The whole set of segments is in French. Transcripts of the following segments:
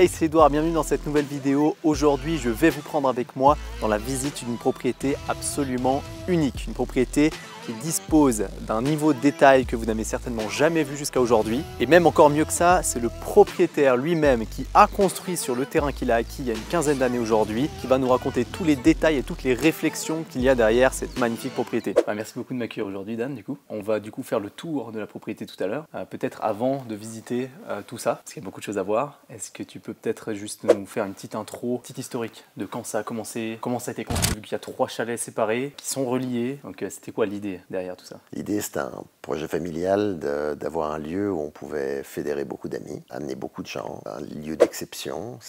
Hey, c'est Edouard, bienvenue dans cette nouvelle vidéo. Aujourd'hui, je vais vous prendre avec moi dans la visite d'une propriété absolument unique. Une propriété qui dispose d'un niveau de détail que vous n'avez certainement jamais vu jusqu'à aujourd'hui. Et même encore mieux que ça, c'est le propriétaire lui-même qui a construit sur le terrain qu'il a acquis il y a une quinzaine d'années aujourd'hui, qui va nous raconter tous les détails et toutes les réflexions qu'il y a derrière cette magnifique propriété. Merci beaucoup de m'accueillir aujourd'hui, Dan. On va faire le tour de la propriété tout à l'heure. Peut-être avant de visiter tout ça, parce qu'il y a beaucoup de choses à voir. Est-ce que tu peux peut-être juste nous faire une petite intro, petite historique de quand ça a commencé, comment ça a été construit, vu qu'il y a 3 chalets séparés qui sont reliés. Donc c'était quoi l'idée derrière tout ça? L'idée, c'était un projet familial d'avoir un lieu où on pouvait fédérer beaucoup d'amis, amener beaucoup de gens, un lieu d'exception.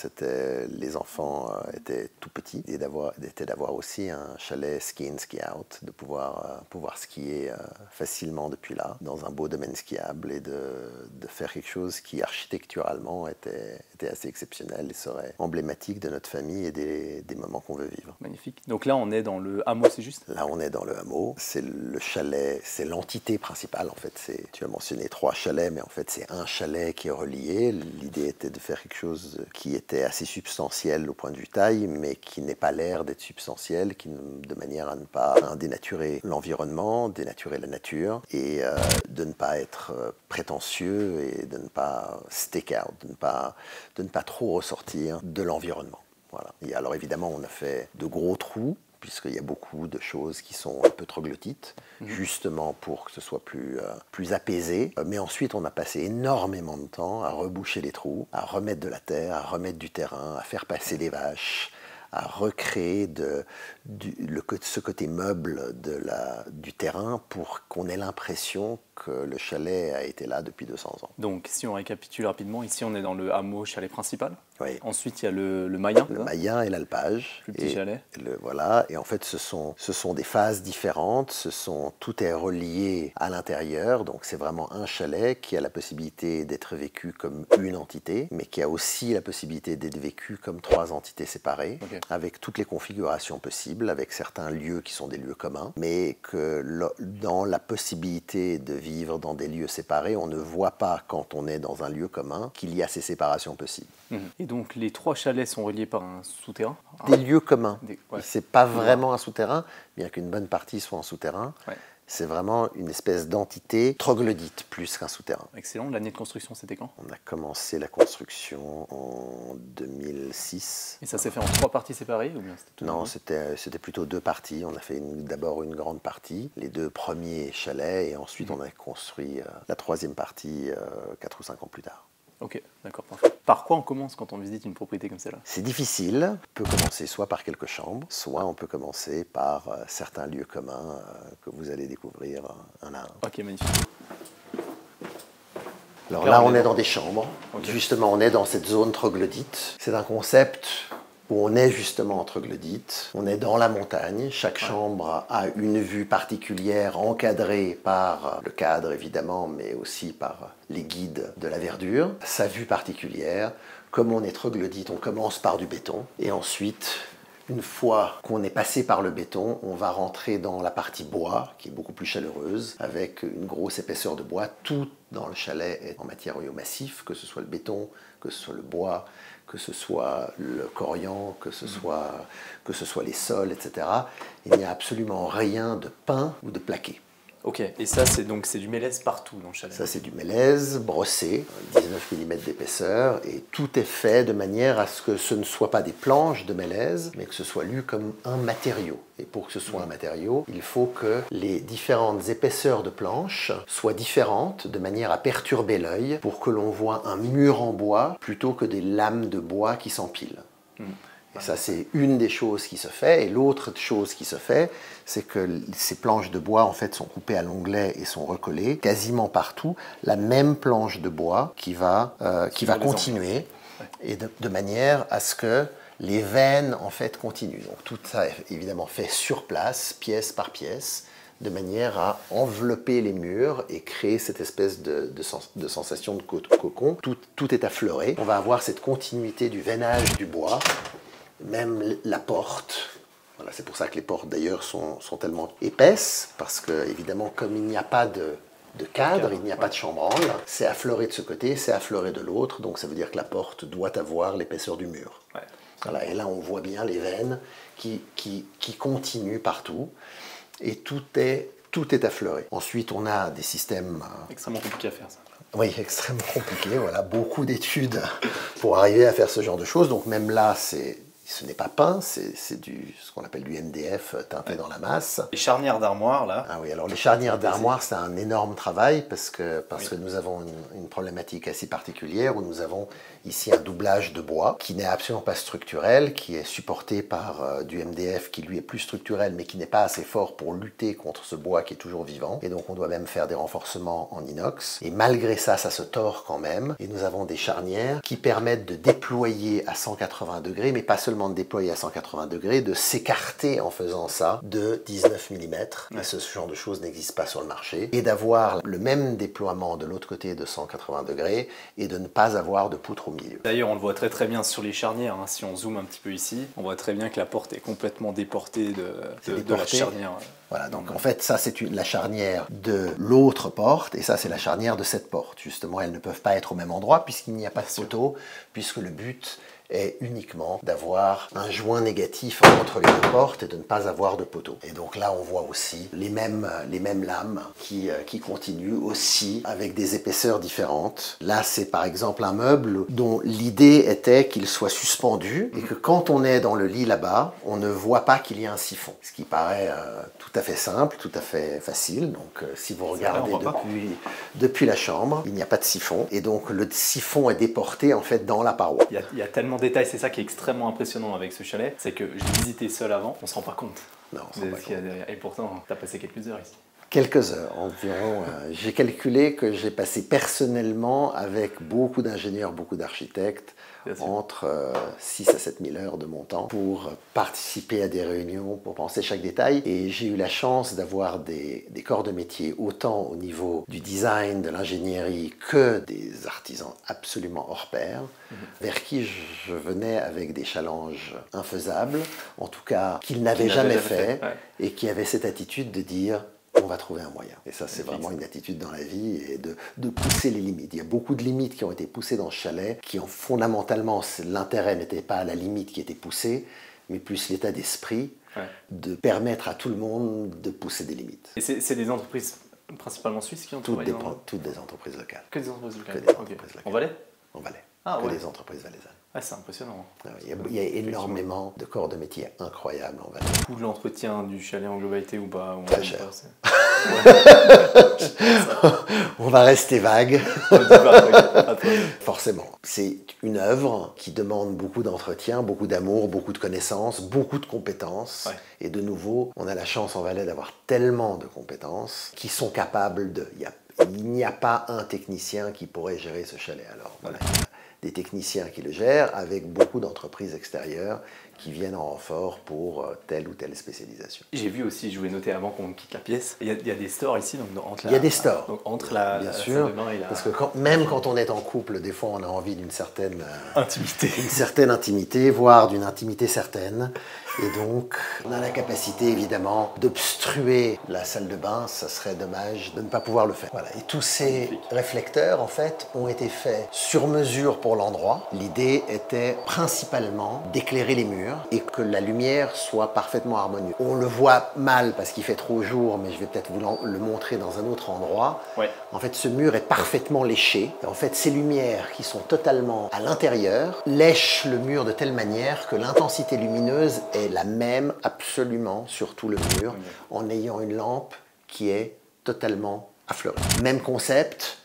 Les enfants étaient tout petits, et d'avoir aussi un chalet ski in, ski out, de pouvoir skier facilement depuis là, dans un beau domaine skiable, et de faire quelque chose qui architecturalement était assez exceptionnel et serait emblématique de notre famille et des moments qu'on veut vivre. Magnifique. Donc là, on est dans le hameau, c'est juste? Là, on est dans le hameau. C'est le chalet, c'est l'entité principale. En fait, tu as mentionné 3 chalets, mais en fait, c'est un chalet qui est relié. L'idée était de faire quelque chose qui était assez substantiel au point de vue taille, mais qui n'ait pas l'air d'être substantiel, de manière à ne pas dénaturer l'environnement, dénaturer la nature, et de ne pas être prétentieux et de ne pas stick out, de ne pas trop ressortir de l'environnement. Voilà. Et alors évidemment, on a fait de gros trous, puisqu'il y a beaucoup de choses qui sont un peu troglodytes, justement pour que ce soit plus apaisé. Mais ensuite, on a passé énormément de temps à reboucher les trous, à remettre de la terre, à remettre du terrain, à faire passer des vaches, à recréer ce côté meuble du terrain pour qu'on ait l'impression que le chalet a été là depuis 200 ans. Donc, si on récapitule rapidement, ici on est dans le hameau chalet principal. Oui. Ensuite, il y a le Mayen. Le Mayen et l'alpage. Plus petit chalet. Voilà. Et en fait, ce sont des phases différentes. Tout est relié à l'intérieur. Donc, c'est vraiment un chalet qui a la possibilité d'être vécu comme une entité, mais qui a aussi la possibilité d'être vécu comme 3 entités séparées, okay, avec toutes les configurations possibles, avec certains lieux qui sont des lieux communs, mais que dans la possibilité de vivre dans des lieux séparés, on ne voit pas, quand on est dans un lieu commun, qu'il y a ces séparations possibles. Et donc les 3 chalets sont reliés par un souterrain? Des lieux communs. Ouais. C'est pas vraiment un souterrain, bien qu'une bonne partie soit en souterrain. Ouais. C'est vraiment une espèce d'entité troglodyte plus qu'un souterrain. Excellent. L'année de construction, c'était quand? On a commencé la construction en 2006. Et ça s'est fait en 3 parties séparées ou bien tout? Non, c'était plutôt 2 parties. On a fait d'abord une grande partie, les 2 premiers chalets, et ensuite on a construit la 3e partie 4 ou 5 ans plus tard. Ok, d'accord, parfait. Par quoi on commence quand on visite une propriété comme celle-là? C'est difficile. On peut commencer soit par quelques chambres, soit on peut commencer par certains lieux communs que vous allez découvrir un à un. Ok, magnifique. Alors là, on est dans des chambres. Okay. Justement, on est dans cette zone troglodyte. C'est un concept où on est justement en troglodyte. On est dans la montagne. Chaque chambre a une vue particulière, encadrée par le cadre évidemment, mais aussi par les guides de la verdure. Sa vue particulière. Comme on est troglodyte, on commence par du béton. Et ensuite, une fois qu'on est passé par le béton, on va rentrer dans la partie bois, qui est beaucoup plus chaleureuse, avec une grosse épaisseur de bois. Tout dans le chalet est en matériaux massifs, que ce soit le béton, que ce soit le bois, que ce soit le corian, que ce soit les sols, etc. Il n'y a absolument rien de peint ou de plaqué. Ok, et ça c'est du mélèze partout dans le chalet? Ça c'est du mélèze brossé, 19 mm d'épaisseur, et tout est fait de manière à ce que ce ne soit pas des planches de mélèze, mais que ce soit lu comme un matériau. Et pour que ce soit un matériau, il faut que les différentes épaisseurs de planches soient différentes, de manière à perturber l'œil, pour que l'on voit un mur en bois plutôt que des lames de bois qui s'empilent. Et ça, c'est une des choses qui se fait. Et l'autre chose qui se fait, c'est que ces planches de bois, en fait, sont coupées à l'onglet et sont recollées quasiment partout. La même planche de bois qui va continuer, et de manière à ce que les veines, en fait, continuent. Donc tout ça est évidemment fait sur place, pièce par pièce, de manière à envelopper les murs et créer cette espèce de sensation de cocon. Tout est affleuré. On va avoir cette continuité du veinage du bois. Même la porte, voilà, c'est pour ça que les portes d'ailleurs sont tellement épaisses, parce que évidemment comme il n'y a pas de de cadre, il n'y a pas de chambranle. C'est affleuré de ce côté, c'est affleuré de l'autre, donc ça veut dire que la porte doit avoir l'épaisseur du mur. Ouais. Voilà, et là, on voit bien les veines qui continuent partout, et tout est affleuré. Ensuite, on a des systèmes... extrêmement compliqué à faire, ça. Oui, extrêmement compliqué. Voilà, beaucoup d'études pour arriver à faire ce genre de choses. Donc même là, ce n'est pas peint, c'est ce qu'on appelle du MDF teinté dans la masse. Les charnières d'armoire, là. Ah oui, alors les charnières d'armoire, c'est un énorme travail parce que nous avons une problématique assez particulière où nous avons ici un doublage de bois qui n'est absolument pas structurel, qui est supporté par du MDF qui lui est plus structurel mais qui n'est pas assez fort pour lutter contre ce bois qui est toujours vivant. Et donc on doit même faire des renforcements en inox. Et malgré ça, ça se tord quand même. Et nous avons des charnières qui permettent de déployer à 180 degrés, mais pas seulement de déployer à 180 degrés, de s'écarter en faisant ça de 19 mm. Et ce genre de choses n'existe pas sur le marché. Et d'avoir le même déploiement de l'autre côté de 180 degrés et de ne pas avoir de poutre au milieu. D'ailleurs, on le voit très bien sur les charnières. Hein. Si on zoome un petit peu ici, on voit très bien que la porte est complètement déportée de la charnière. Voilà, donc en fait, ça c'est la charnière de l'autre porte et ça c'est la charnière de cette porte. Justement, elles ne peuvent pas être au même endroit puisqu'il n'y a pas de poteau, puisque le but est uniquement d'avoir un joint négatif entre les deux portes et de ne pas avoir de poteau. Et donc là, on voit aussi les mêmes lames qui continuent aussi avec des épaisseurs différentes. Là, c'est par exemple un meuble dont l'idée était qu'il soit suspendu et que quand on est dans le lit là-bas, on ne voit pas qu'il y a un siphon. Ce qui paraît tout à fait simple, tout à fait facile. Donc si vous regardez depuis la chambre, il n'y a pas de siphon. Et donc le siphon est déporté en fait dans la paroi. Il y a tellement de détails, c'est ça qui est extrêmement impressionnant avec ce chalet, c'est que je l'ai visité seul avant, on se rend pas compte. Non, on se rend pas compte. Et pourtant, tu as passé quelques heures ici. Quelques heures environ. J'ai calculé que j'ai passé personnellement avec beaucoup d'ingénieurs, beaucoup d'architectes, entre 6 à 7 000 heures de mon temps pour participer à des réunions, pour penser chaque détail. Et j'ai eu la chance d'avoir des corps de métier autant au niveau du design, de l'ingénierie, que des artisans absolument hors pair, vers qui je venais avec des challenges infaisables, en tout cas qu'ils n'avaient jamais fait, et qui avaient cette attitude de dire on va trouver un moyen. Et ça, c'est vraiment une attitude dans la vie, et de pousser les limites. Il y a beaucoup de limites qui ont été poussées dans ce chalet, qui ont fondamentalement, l'intérêt n'était pas à la limite qui était poussée, mais plus l'état d'esprit de permettre à tout le monde de pousser des limites. Et c'est des entreprises principalement suisses qui ont travaillé toutes des entreprises locales. Que des entreprises locales. Que des entreprises locales. En Valais? En Valais. Ah, que des entreprises valaisannes. Ah, c'est impressionnant. Il y a énormément de corps de métier incroyables en Valais. Tout l'entretien du chalet en globalité ou pas? Très cher. On va rester vague. Forcément. C'est une œuvre qui demande beaucoup d'entretien, beaucoup d'amour, beaucoup de connaissances, beaucoup de compétences. Et de nouveau, on a la chance en Valais d'avoir tellement de compétences qui sont capables de... Il n'y a pas un technicien qui pourrait gérer ce chalet. Alors voilà, il y a des techniciens qui le gèrent avec beaucoup d'entreprises extérieures qui viennent en renfort pour telle ou telle spécialisation. J'ai vu aussi, je voulais noter avant qu'on quitte la pièce, il y a des stores ici. Donc il y a des stores. Donc entre la salle de bain et la... Parce que même quand on est en couple, des fois on a envie d'une certaine intimité. Une certaine intimité, voire d'une intimité certaine. Et donc, on a la capacité, évidemment, d'obstruer la salle de bain. Ça serait dommage de ne pas pouvoir le faire. Voilà. Et tous ces réflecteurs, en fait, ont été faits sur mesure pour l'endroit. L'idée était principalement d'éclairer les murs et que la lumière soit parfaitement harmonieuse. On le voit mal parce qu'il fait trop jour, mais je vais peut-être vous le montrer dans un autre endroit. En fait, ce mur est parfaitement léché. Et en fait, ces lumières qui sont totalement à l'intérieur lèchent le mur de telle manière que l'intensité lumineuse est la même absolument sur tout le mur, en ayant une lampe qui est totalement affleurée. Même concept,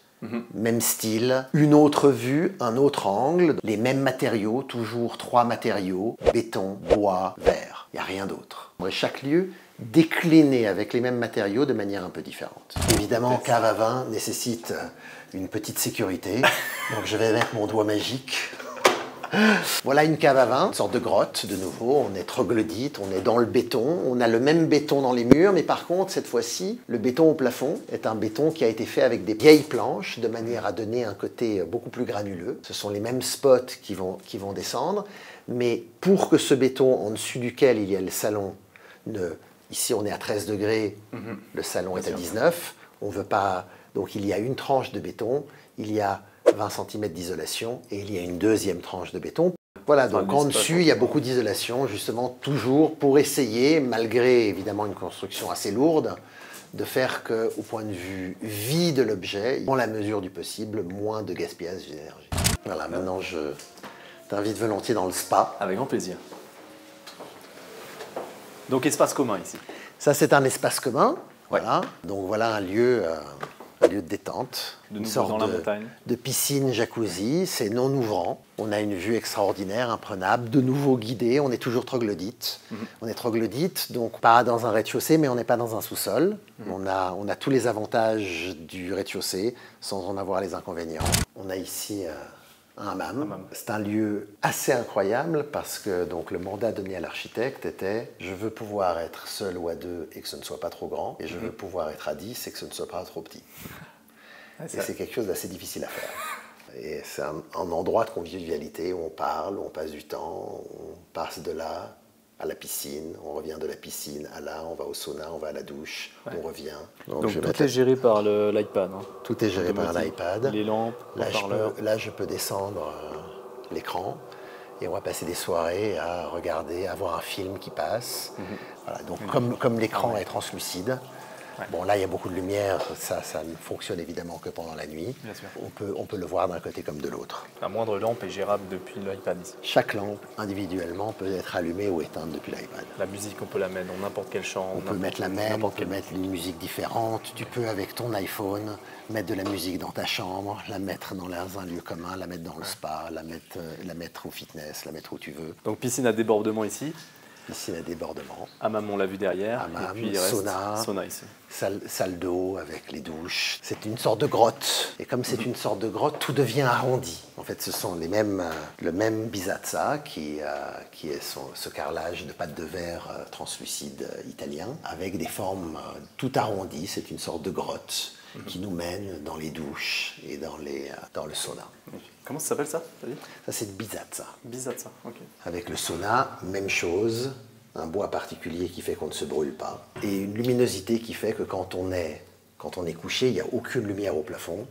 même style, une autre vue, un autre angle, les mêmes matériaux, toujours 3 matériaux, béton, bois, verre. Il n'y a rien d'autre. Chaque lieu décliné avec les mêmes matériaux de manière un peu différente. Évidemment, cave à vin nécessite une petite sécurité, donc je vais mettre mon doigt magique. Voilà une cave à vin, une sorte de grotte de nouveau, on est troglodyte, on est dans le béton, on a le même béton dans les murs, mais par contre cette fois-ci, le béton au plafond est un béton qui a été fait avec des vieilles planches de manière à donner un côté beaucoup plus granuleux. Ce sont les mêmes spots qui vont descendre, mais pour que ce béton en dessus duquel il y a le salon, ici on est à 13 degrés, le salon est à 19, on ne veut pas Donc il y a une tranche de béton, il y a 20 cm d'isolation et il y a une deuxième tranche de béton. Voilà, donc en dessus, il y a beaucoup d'isolation, justement, toujours pour essayer, malgré évidemment une construction assez lourde, de faire qu'au point de vue vie de l'objet, dans la mesure du possible, moins de gaspillage d'énergie. Voilà, maintenant je t'invite volontiers dans le spa. Avec grand plaisir. Donc espace commun ici. Ça, c'est un espace commun. Voilà. Donc voilà un lieu de détente, De une nouveau sorte dans la montagne. de piscine jacuzzi. C'est non ouvrant. On a une vue extraordinaire, imprenable, de nouveau guidé. On est toujours troglodyte. On est troglodyte, donc pas dans un rez-de-chaussée, mais on n'est pas dans un sous-sol. On a tous les avantages du rez-de-chaussée sans en avoir les inconvénients. On a ici un hammam. C'est un lieu assez incroyable parce que donc, le mandat donné à l'architecte était « je veux pouvoir être seul ou à deux et que ce ne soit pas trop grand, et je veux pouvoir être à 10 et que ce ne soit pas trop petit ». Et c'est quelque chose d'assez difficile à faire. Et c'est un endroit de convivialité où on parle, où on passe du temps, on passe de là à la piscine, on revient de la piscine à là, on va au sauna, on va à la douche, on revient. Donc tout est géré par l'iPad. Hein. Tout est géré par l'iPad. Les lampes, là, je peux descendre l'écran et on va passer des soirées à regarder, à voir un film qui passe. Voilà, donc comme l'écran est translucide, bon là il y a beaucoup de lumière, ça ne fonctionne évidemment que pendant la nuit. Bien sûr. On peut le voir d'un côté comme de l'autre. La moindre lampe est gérable depuis l'iPad ici. Chaque lampe individuellement peut être allumée ou éteinte depuis l'iPad. La musique, on peut la mettre dans n'importe quelle chambre. On peut mettre la même, on peut mettre une musique différente. Tu peux avec ton iPhone mettre de la musique dans ta chambre, la mettre dans un lieu commun, la mettre dans le spa, la mettre au fitness, la mettre où tu veux. Donc piscine à débordement ici. Piscine à débordement. Hammam, on l'a vu derrière. Hammam, et puis il reste sauna ici. Salle d'eau avec les douches. C'est une sorte de grotte. Et comme c'est une sorte de grotte, tout devient arrondi. En fait, ce sont le même bisazza qui est ce carrelage de pâte de verre translucide italien avec des formes tout arrondies. C'est une sorte de grotte qui nous mène dans les douches et dans le sauna. Comment ça s'appelle ça? Ça, c'est bisazza. Bisazza, ok. Avec le sauna, même chose. Un bois particulier qui fait qu'on ne se brûle pas. Et une luminosité qui fait que quand on est couché, il n'y a aucune lumière au plafond.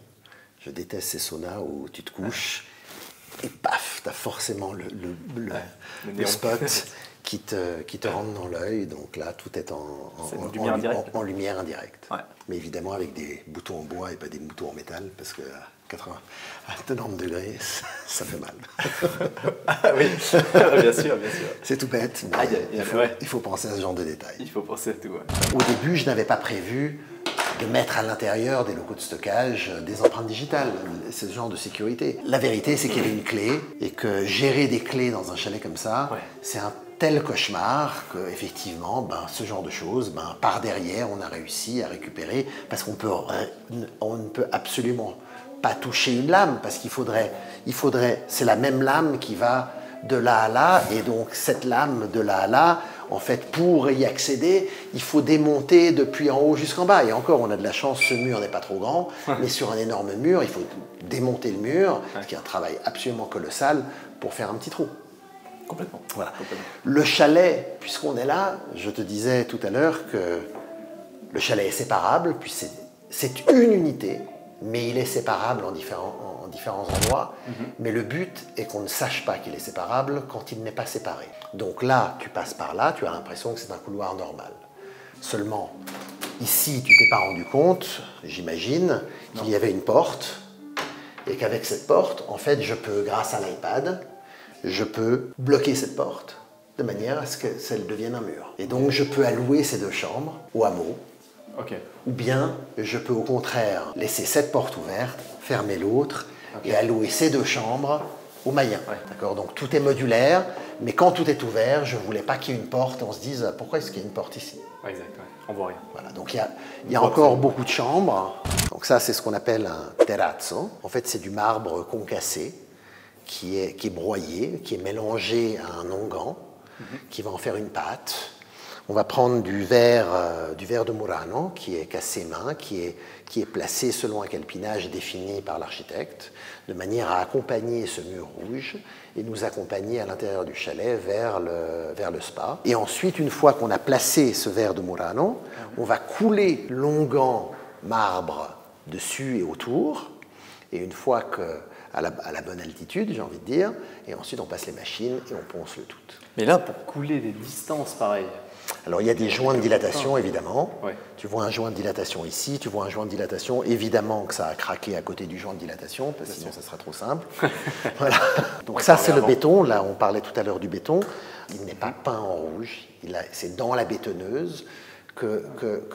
Je déteste ces saunas où tu te couches et paf, tu as forcément le spot qui te rentre dans l'œil. Donc là, tout est en lumière indirecte. Ouais. Mais évidemment avec des boutons en bois et pas des boutons en métal parce que à 90 degrés, ça fait mal. Ah oui, bien sûr. C'est tout bête, mais il faut penser à ce genre de détails. Il faut penser à tout, ouais. Au début, je n'avais pas prévu de mettre à l'intérieur des locaux de stockage des empreintes digitales, ce genre de sécurité. La vérité, c'est qu'il y avait une clé et que gérer des clés dans un chalet comme ça, c'est un tel cauchemar qu'effectivement, ce genre de choses, par derrière, on a réussi à récupérer parce qu'on ne peut absolument pas toucher une lame parce qu'il faudrait, c'est la même lame qui va de là à là et donc cette lame de là à là, en fait, pour y accéder, il faut démonter depuis en haut jusqu'en bas. Et encore, on a de la chance, ce mur n'est pas trop grand, mais sur un énorme mur, il faut démonter le mur, ce qui est un travail absolument colossal pour faire un petit trou. Complètement. Voilà. Le chalet, puisqu'on est là, je te disais tout à l'heure que le chalet est séparable, puis c'est une unité, mais il est séparable en différents endroits. Mais le but est qu'on ne sache pas qu'il est séparable quand il n'est pas séparé. Donc là, tu passes par là, tu as l'impression que c'est un couloir normal. Seulement, ici, tu t'es pas rendu compte, j'imagine, qu'il y avait une porte, et qu'avec cette porte, en fait, je peux, grâce à l'iPad, je peux bloquer cette porte de manière à ce que ça devienne un mur. Et donc, je peux allouer ces deux chambres au hameau. Ou bien, je peux au contraire laisser cette porte ouverte, fermer l'autre et allouer ces deux chambres aux Mayens. D'accord ? Donc tout est modulaire, mais quand tout est ouvert, je ne voulais pas qu'il y ait une porte, on se dise pourquoi est-ce qu'il y a une porte ici ? Exact, on voit rien. Voilà, donc il y a encore beaucoup de chambres. Donc ça, c'est ce qu'on appelle un terrazzo. En fait, c'est du marbre concassé qui est broyé, qui est mélangé à un onguent, qui va en faire une pâte. On va prendre du verre de Murano qui est cassé main, qui est placé selon un calpinage défini par l'architecte, de manière à accompagner ce mur rouge et nous accompagner à l'intérieur du chalet vers le spa. Et ensuite, une fois qu'on a placé ce verre de Murano, on va couler l'onguent marbre dessus et autour. Et une fois à la bonne altitude, j'ai envie de dire, et ensuite on passe les machines et on ponce le tout. Mais là, pour couler des distances pareilles. Alors il y a des joints de dilatation évidemment. Ouais. Tu vois un joint de dilatation ici, tu vois un joint de dilatation, évidemment que ça a craqué à côté du joint de dilatation, parce que sinon ça serait trop simple. Voilà. Donc ça c'est le béton, là on parlait tout à l'heure du béton, il n'est pas peint en rouge, c'est dans la bétonneuse que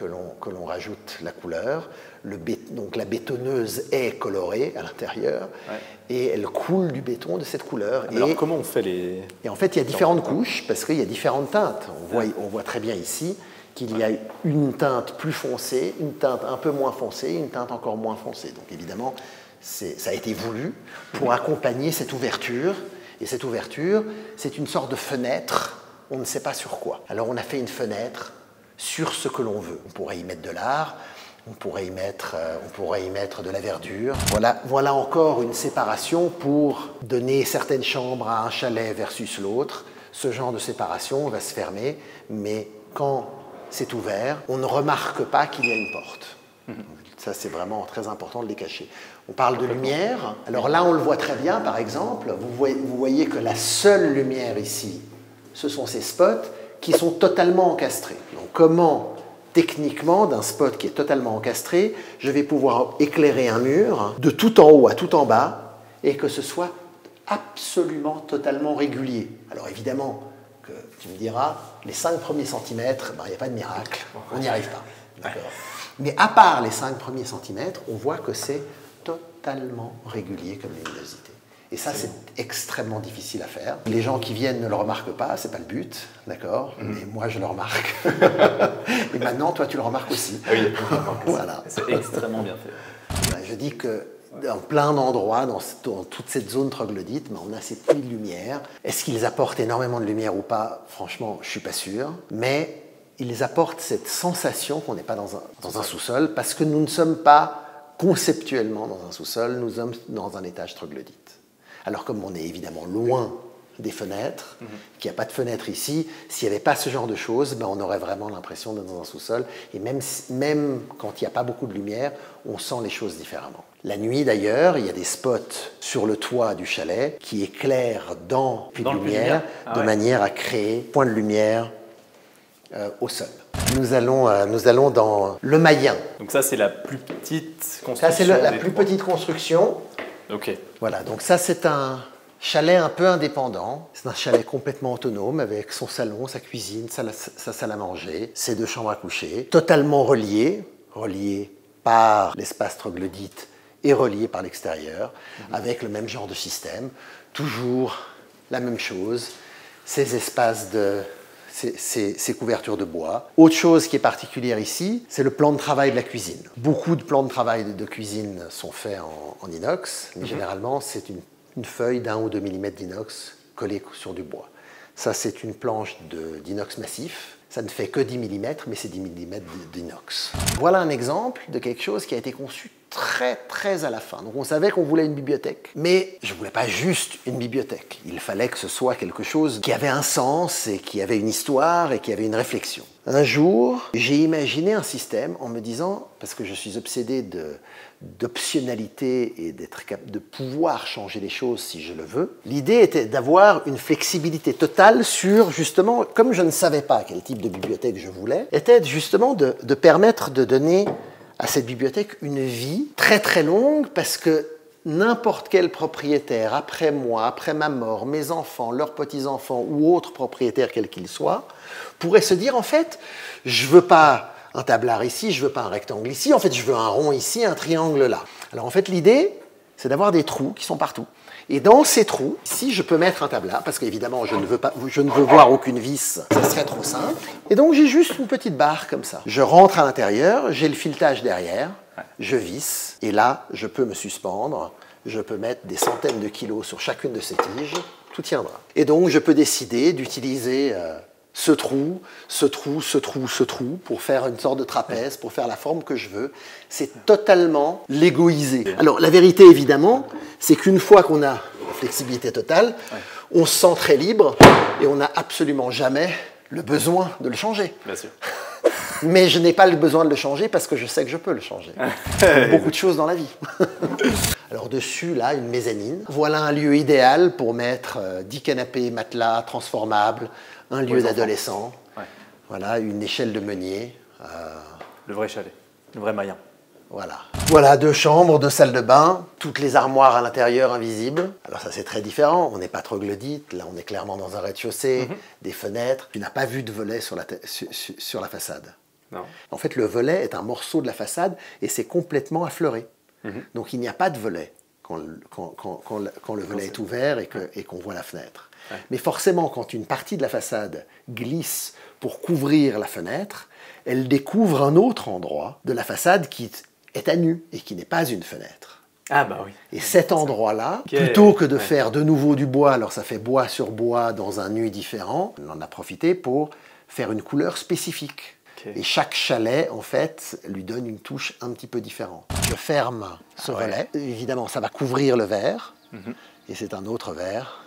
l'on rajoute la couleur. Donc la bétonneuse est colorée à l'intérieur et elle coule du béton de cette couleur. Alors comment on fait les... Et en fait il y a différentes couches parce qu'il y a différentes teintes. On voit très bien ici qu'il y a une teinte plus foncée, une teinte un peu moins foncée, une teinte encore moins foncée. Donc évidemment ça a été voulu pour accompagner cette ouverture. Et cette ouverture, c'est une sorte de fenêtre, on ne sait pas sur quoi. Alors on a fait une fenêtre sur ce que l'on veut. On pourrait y mettre de l'art, on pourrait y mettre de la verdure. Voilà encore une séparation pour donner certaines chambres à un chalet versus l'autre. Ce genre de séparation va se fermer, mais quand c'est ouvert, on ne remarque pas qu'il y a une porte. Ça, c'est vraiment très important de les cacher. On parle de lumière. Alors là, on le voit très bien, par exemple. Vous voyez que la seule lumière ici, ce sont ces spots qui sont totalement encastrés. Donc comment, techniquement, d'un spot qui est totalement encastré, je vais pouvoir éclairer un mur de tout en haut à tout en bas et que ce soit absolument totalement régulier. Alors évidemment, que tu me diras, les 5 premiers centimètres, il n'y a pas de miracle, on n'y arrive pas. D'accord. Mais à part les 5 premiers centimètres, on voit que c'est totalement régulier comme luminosité. Et ça, c'est extrêmement difficile à faire. Les gens qui viennent ne le remarquent pas, c'est pas le but, d'accord. Mais moi, je le remarque. Et maintenant, toi, tu le remarques aussi. Oui, voilà. C'est extrêmement bien fait. Je dis que dans plein d'endroits, dans toute cette zone troglodyte, on a ces puits de lumière. Est-ce qu'ils apportent énormément de lumière ou pas? Franchement, je ne suis pas sûr. Mais ils apportent cette sensation qu'on n'est pas dans un sous-sol, parce que nous ne sommes pas conceptuellement dans un sous-sol, nous sommes dans un étage troglodyte. Alors comme on est évidemment loin des fenêtres, qu'il n'y a pas de fenêtre ici, s'il n'y avait pas ce genre de choses, on aurait vraiment l'impression d'être dans un sous-sol. Et même quand il n'y a pas beaucoup de lumière, on sent les choses différemment. La nuit d'ailleurs, il y a des spots sur le toit du chalet qui éclairent dans le puits de lumière de manière à créer point de lumière au sol. Nous allons dans le Mayen. Donc ça, c'est la plus petite construction. Ça, c'est la plus petite construction. Ok. Voilà, donc ça, c'est un chalet un peu indépendant. C'est un chalet complètement autonome avec son salon, sa cuisine, sa salle à manger, ses 2 chambres à coucher, totalement reliées par l'espace troglodyte et reliées par l'extérieur, avec le même genre de système. Toujours la même chose, ces espaces ces couvertures de bois. Autre chose qui est particulière ici, c'est le plan de travail de la cuisine. Beaucoup de plans de travail de cuisine sont faits en inox, mais généralement c'est une feuille d'1 ou 2 mm d'inox collée sur du bois. Ça, c'est une planche d'inox massif. Ça ne fait que 10 mm, mais c'est 10 mm d'inox. Voilà un exemple de quelque chose qui a été conçu très à la fin. Donc on savait qu'on voulait une bibliothèque, mais je ne voulais pas juste une bibliothèque. Il fallait que ce soit quelque chose qui avait un sens et qui avait une histoire et qui avait une réflexion. Un jour, j'ai imaginé un système en me disant, parce que je suis obsédé d'optionnalité et d'être capable de pouvoir changer les choses si je le veux, l'idée était d'avoir une flexibilité totale sur, justement, comme je ne savais pas quel type de bibliothèque je voulais, était justement de permettre de donner à cette bibliothèque une vie très longue, parce que n'importe quel propriétaire, après moi, après ma mort, mes enfants, leurs petits-enfants ou autres propriétaires, quels qu'ils soient, pourraient se dire, en fait, je ne veux pas un tablard ici, je ne veux pas un rectangle ici, en fait, je veux un rond ici, un triangle là. Alors, en fait, l'idée, c'est d'avoir des trous qui sont partout. Et dans ces trous, si je peux mettre un tablard, parce qu'évidemment, je ne veux voir aucune vis, ça serait trop simple. Et donc, j'ai juste une petite barre comme ça. Je rentre à l'intérieur, j'ai le filetage derrière, je visse, et là, je peux me suspendre, je peux mettre des centaines de kilos sur chacune de ces tiges, tout tiendra. Et donc, je peux décider d'utiliser ce trou pour faire une sorte de trapèze, pour faire la forme que je veux. C'est totalement l'égoïsé. Alors la vérité évidemment, c'est qu'une fois qu'on a la flexibilité totale, on se sent très libre et on n'a absolument jamais le besoin de le changer. Bien sûr. Mais je n'ai pas le besoin de le changer parce que je sais que je peux le changer. Comme beaucoup de choses dans la vie. Alors dessus, là, une mezzanine. Voilà un lieu idéal pour mettre 10 canapés, matelas transformables, un lieu d'adolescent. Ouais. Voilà, une échelle de meunier. Le vrai chalet, le vrai Mayen. Voilà. Voilà, 2 chambres, 2 salles de bain, toutes les armoires à l'intérieur invisibles. Alors ça c'est très différent, on n'est pas troglodyte, là on est clairement dans un rez-de-chaussée, des fenêtres. Tu n'as pas vu de volet sur la façade. Non. En fait le volet est un morceau de la façade et c'est complètement affleuré. Donc il n'y a pas de volet quand le volet est ouvert et qu'on voit la fenêtre. Ouais. Mais forcément quand une partie de la façade glisse pour couvrir la fenêtre, elle découvre un autre endroit de la façade qui est à nu et qui n'est pas une fenêtre. Ah bah oui. Et cet endroit-là, plutôt que de faire de nouveau du bois, alors ça fait bois sur bois dans un nu différent, on en a profité pour faire une couleur spécifique. Et chaque chalet, en fait, lui donne une touche un petit peu différente. Je ferme ce volet. Évidemment, ça va couvrir le verre. Et c'est un autre verre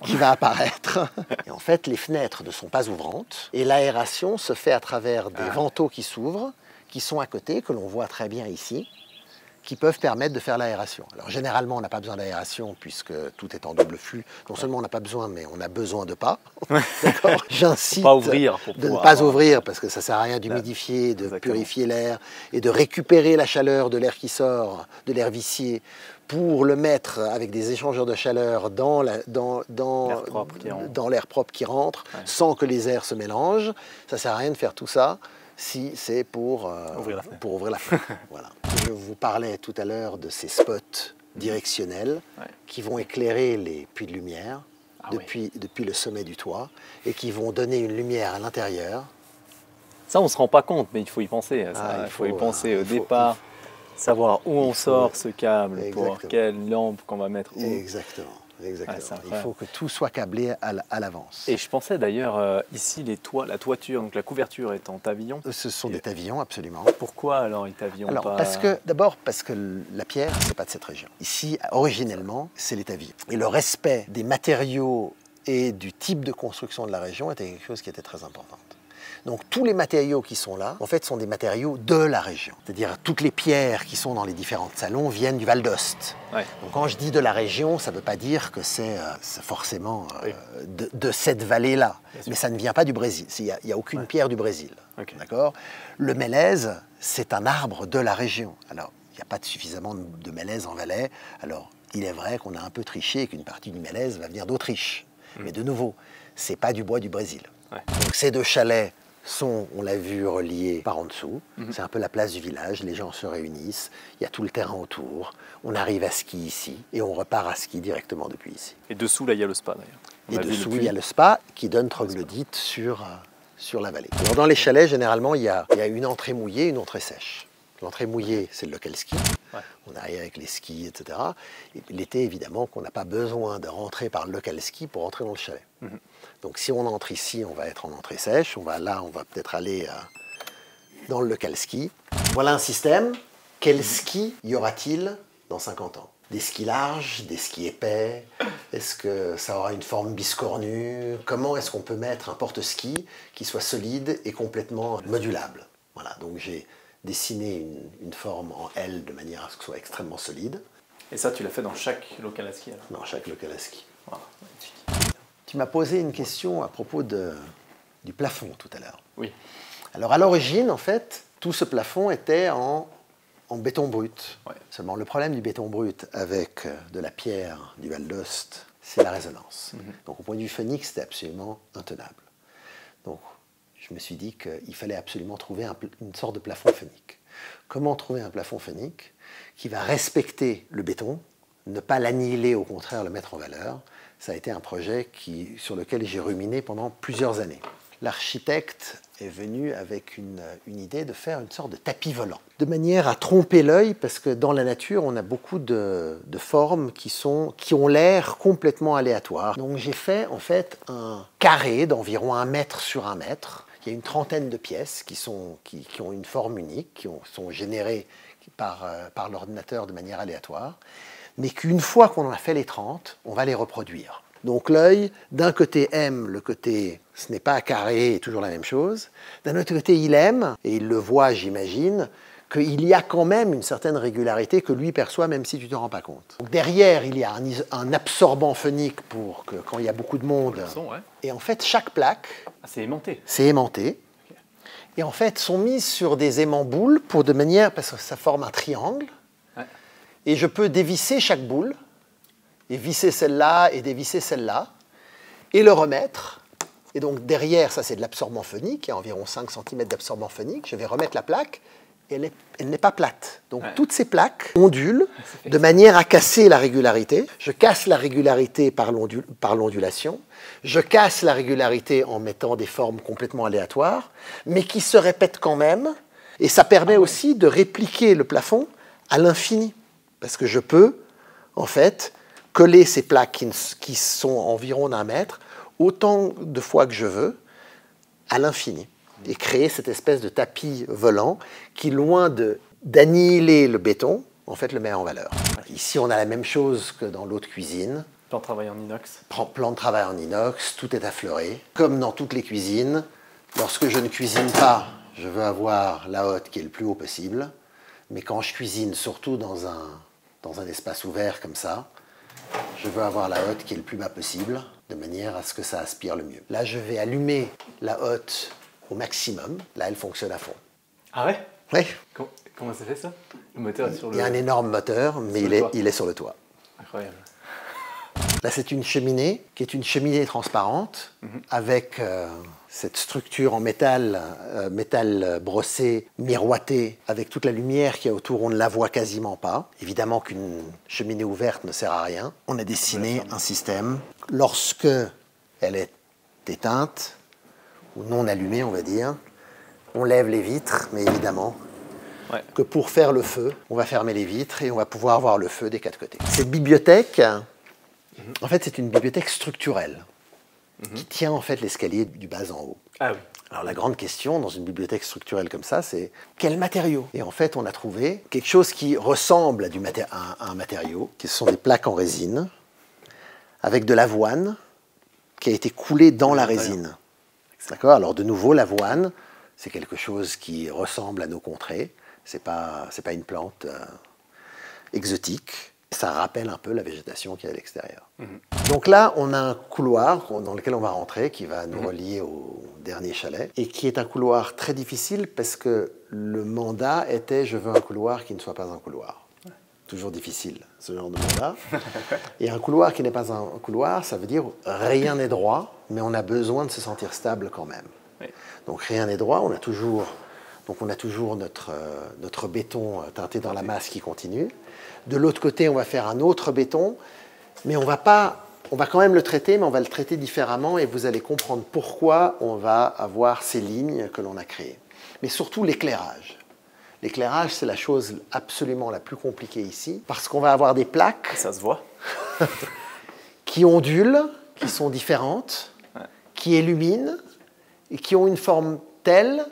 qui va apparaître. Et en fait, les fenêtres ne sont pas ouvrantes. Et l'aération se fait à travers des vantaux qui s'ouvrent, qui sont à côté, que l'on voit très bien ici, qui peuvent permettre de faire l'aération. Alors généralement, on n'a pas besoin d'aération puisque tout est en double flux. Non seulement on n'a pas besoin, mais on a besoin de pas. D'accord. J'incite de ne pas ouvrir parce que ça ne sert à rien d'humidifier, de purifier l'air et de récupérer la chaleur de l'air qui sort, de l'air vicié, pour le mettre avec des échangeurs de chaleur dans l'air propre qui rentre, sans que les airs se mélangent. Ça ne sert à rien de faire tout ça si c'est pour ouvrir la fenêtre. Voilà. Je vous parlais tout à l'heure de ces spots directionnels qui vont éclairer les puits de lumière depuis le sommet du toit et qui vont donner une lumière à l'intérieur. Ça, on ne se rend pas compte, mais il faut y penser. Il faut y penser au départ. Savoir où on sort ce câble, pour quelle lampe qu'on va mettre où. Exactement. Il faut que tout soit câblé à l'avance. Et je pensais d'ailleurs, ici, les toits, la toiture, donc la couverture est en pavillon. Ce sont des pavillons, absolument. Pourquoi alors les pavillons pas... D'abord parce que la pierre, ce n'est pas de cette région. Ici, originellement, c'est les pavillons. Et le respect des matériaux et du type de construction de la région était quelque chose qui était très important. Donc tous les matériaux qui sont là, en fait, sont des matériaux de la région. C'est-à-dire toutes les pierres qui sont dans les différents salons viennent du Val d'Ost. Donc quand je dis de la région, ça ne veut pas dire que c'est forcément de cette vallée-là. Mais ça ne vient pas du Brésil. Il n'y a aucune pierre du Brésil. D'accord. Le mélèze, c'est un arbre de la région. Alors, il n'y a pas suffisamment de mélèze en Valais. Alors, il est vrai qu'on a un peu triché et qu'une partie du mélèze va venir d'Autriche. Mais de nouveau, ce n'est pas du bois du Brésil. Donc ces 2 chalets sont, on l'a vu, reliés par en dessous. C'est un peu la place du village, les gens se réunissent, il y a tout le terrain autour, on arrive à ski ici et on repart à ski directement depuis ici. Et dessous, là, il y a le spa d'ailleurs. Et dessous, il y a le spa qui donne troglodyte sur la vallée. Alors, dans les chalets, généralement, il y a une entrée mouillée, une entrée sèche. L'entrée mouillée, c'est le local ski. On arrive avec les skis, etc. Et l'été, évidemment, qu'on n'a pas besoin de rentrer par le local ski pour rentrer dans le chalet. Donc si on entre ici, on va être en entrée sèche. On va peut-être aller dans le local ski. Voilà un système. Quel ski y aura-t-il dans 50 ans? Des skis larges, des skis épais? Est-ce que ça aura une forme biscornue? Comment est-ce qu'on peut mettre un porte-ski qui soit solide et complètement modulable? Voilà, donc j'ai dessiné une forme en L de manière à ce que ce soit extrêmement solide. Et ça, tu l'as fait dans chaque local à ski alors? Dans chaque local à ski. Voilà. Tu m'as posé une question à propos du plafond tout à l'heure. Oui. Alors à l'origine, en fait, tout ce plafond était en béton brut. Seulement le problème du béton brut avec de la pierre du Val d'Ost, c'est la résonance. Donc au point de vue phonique, c'était absolument intenable. Donc je me suis dit qu'il fallait absolument trouver une sorte de plafond phonique. Comment trouver un plafond phonique qui va respecter le béton, ne pas l'annihiler, au contraire le mettre en valeur? Ça a été un projet sur lequel j'ai ruminé pendant plusieurs années. L'architecte est venu avec une idée de faire une sorte de tapis volant, de manière à tromper l'œil, parce que dans la nature, on a beaucoup de formes qui ont l'air complètement aléatoires. Donc j'ai fait en fait un carré d'environ 1 mètre sur 1 mètre. Il y a une trentaine de pièces qui ont une forme unique, qui sont générées par l'ordinateur de manière aléatoire, mais qu'une fois qu'on en a fait les 30, on va les reproduire. Donc l'œil, d'un côté aime le côté ce n'est pas carré et toujours la même chose. D'un autre côté, il aime, et il le voit, j'imagine, qu'il y a quand même une certaine régularité que lui perçoit, même si tu ne te rends pas compte. Donc derrière, il y a un absorbant phonique pour que quand il y a beaucoup de monde. Ouais. Et en fait, chaque plaque, c'est aimanté. C'est aimanté. Okay. Et en fait, sont mises sur des aimants boules de manière, parce que ça forme un triangle. Ouais. Et je peux dévisser chaque boule, et visser celle-là, et dévisser celle-là, et le remettre. Et donc derrière, ça c'est de l'absorbant phonique, il y a environ 5 cm d'absorbant phonique. Je vais remettre la plaque, et elle n'est pas plate. Donc toutes ces plaques ondulent de manière à casser la régularité. Je casse la régularité par l'ondulation. Je casse la régularité en mettant des formes complètement aléatoires, mais qui se répètent quand même. Et ça permet aussi de répliquer le plafond à l'infini. Parce que je peux, en fait, coller ces plaques qui sont environ d'1 mètre autant de fois que je veux, à l'infini, et créer cette espèce de tapis volant qui, loin d'annihiler le béton, en fait, le met en valeur. Ici, on a la même chose que dans l'autre cuisine. Plan de travail en inox. Plan de travail en inox, tout est affleuré. Comme dans toutes les cuisines, lorsque je ne cuisine pas, je veux avoir la hotte qui est le plus haut possible. Mais quand je cuisine, surtout dans un espace ouvert comme ça, je veux avoir la hotte qui est le plus bas possible, de manière à ce que ça aspire le mieux. Là, je vais allumer la hotte au maximum. Là, elle fonctionne à fond. Ah ouais? Oui. Comment ça fait ça? Le moteur est sur le... Il y a un énorme moteur, mais il est sur le toit. Incroyable. Là, c'est une cheminée, qui est une cheminée transparente, avec cette structure en métal brossé, miroité, avec toute la lumière qu'il y a autour, on ne la voit quasiment pas. Évidemment qu'une cheminée ouverte ne sert à rien. On a dessiné un système. Lorsque elle est éteinte, ou non allumée, on va dire, on lève les vitres, mais évidemment que pour faire le feu, on va fermer les vitres et on va pouvoir voir le feu des 4 côtés. Cette bibliothèque, en fait, c'est une bibliothèque structurelle qui tient en fait l'escalier du bas en haut. Ah oui. Alors la grande question dans une bibliothèque structurelle comme ça, c'est quel matériau? Et en fait, on a trouvé quelque chose qui ressemble à un matériau, qui sont des plaques en résine, avec de l'avoine qui a été coulée dans la résine. D'accord? Alors de nouveau, l'avoine, c'est quelque chose qui ressemble à nos contrées. C'est pas une plante exotique. Ça rappelle un peu la végétation qu'il y a à l'extérieur. Donc là, on a un couloir dans lequel on va rentrer, qui va nous relier au dernier chalet, et qui est un couloir très difficile parce que le mandat était « je veux un couloir qui ne soit pas un couloir ». Toujours difficile, ce genre de mandat. Et un couloir qui n'est pas un couloir, ça veut dire rien n'est droit, mais on a besoin de se sentir stable quand même. Oui. Donc rien n'est droit, on a toujours notre béton teinté dans la masse qui continue. De l'autre côté, on va faire un autre béton, mais on va quand même le traiter, mais on va le traiter différemment et vous allez comprendre pourquoi on va avoir ces lignes que l'on a créées. Mais surtout l'éclairage. L'éclairage, c'est la chose absolument la plus compliquée ici, parce qu'on va avoir des plaques ça se voit. qui ondulent, qui sont différentes, qui illuminent et qui ont une forme telle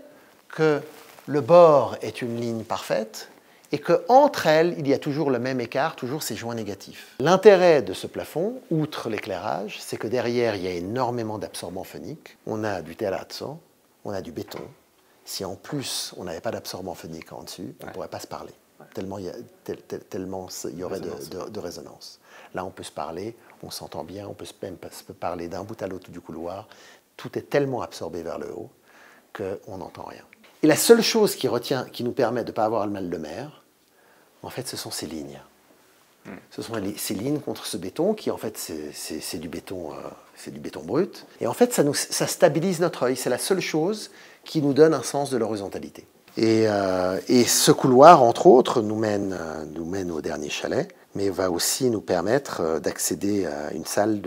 que le bord est une ligne parfaite et qu'entre elles, il y a toujours le même écart, toujours ces joints négatifs. L'intérêt de ce plafond, outre l'éclairage, c'est que derrière, il y a énormément d'absorbants phoniques. On a du terrazzo, on a du béton. Si en plus, on n'avait pas d'absorbant phonique en dessus, on ne pourrait pas se parler, tellement il y aurait de résonance. Là, on peut se parler, on s'entend bien, on peut même se parler d'un bout à l'autre du couloir. Tout est tellement absorbé vers le haut qu'on n'entend rien. Et la seule chose qui nous permet de ne pas avoir le mal de mer, en fait, ce sont ces lignes. Ce sont ces lignes contre ce béton qui, en fait, c'est du béton brut. Et en fait, ça stabilise notre œil. C'est la seule chose qui nous donne un sens de l'horizontalité. Et ce couloir, entre autres, nous mène au dernier chalet, mais va aussi nous permettre d'accéder à une salle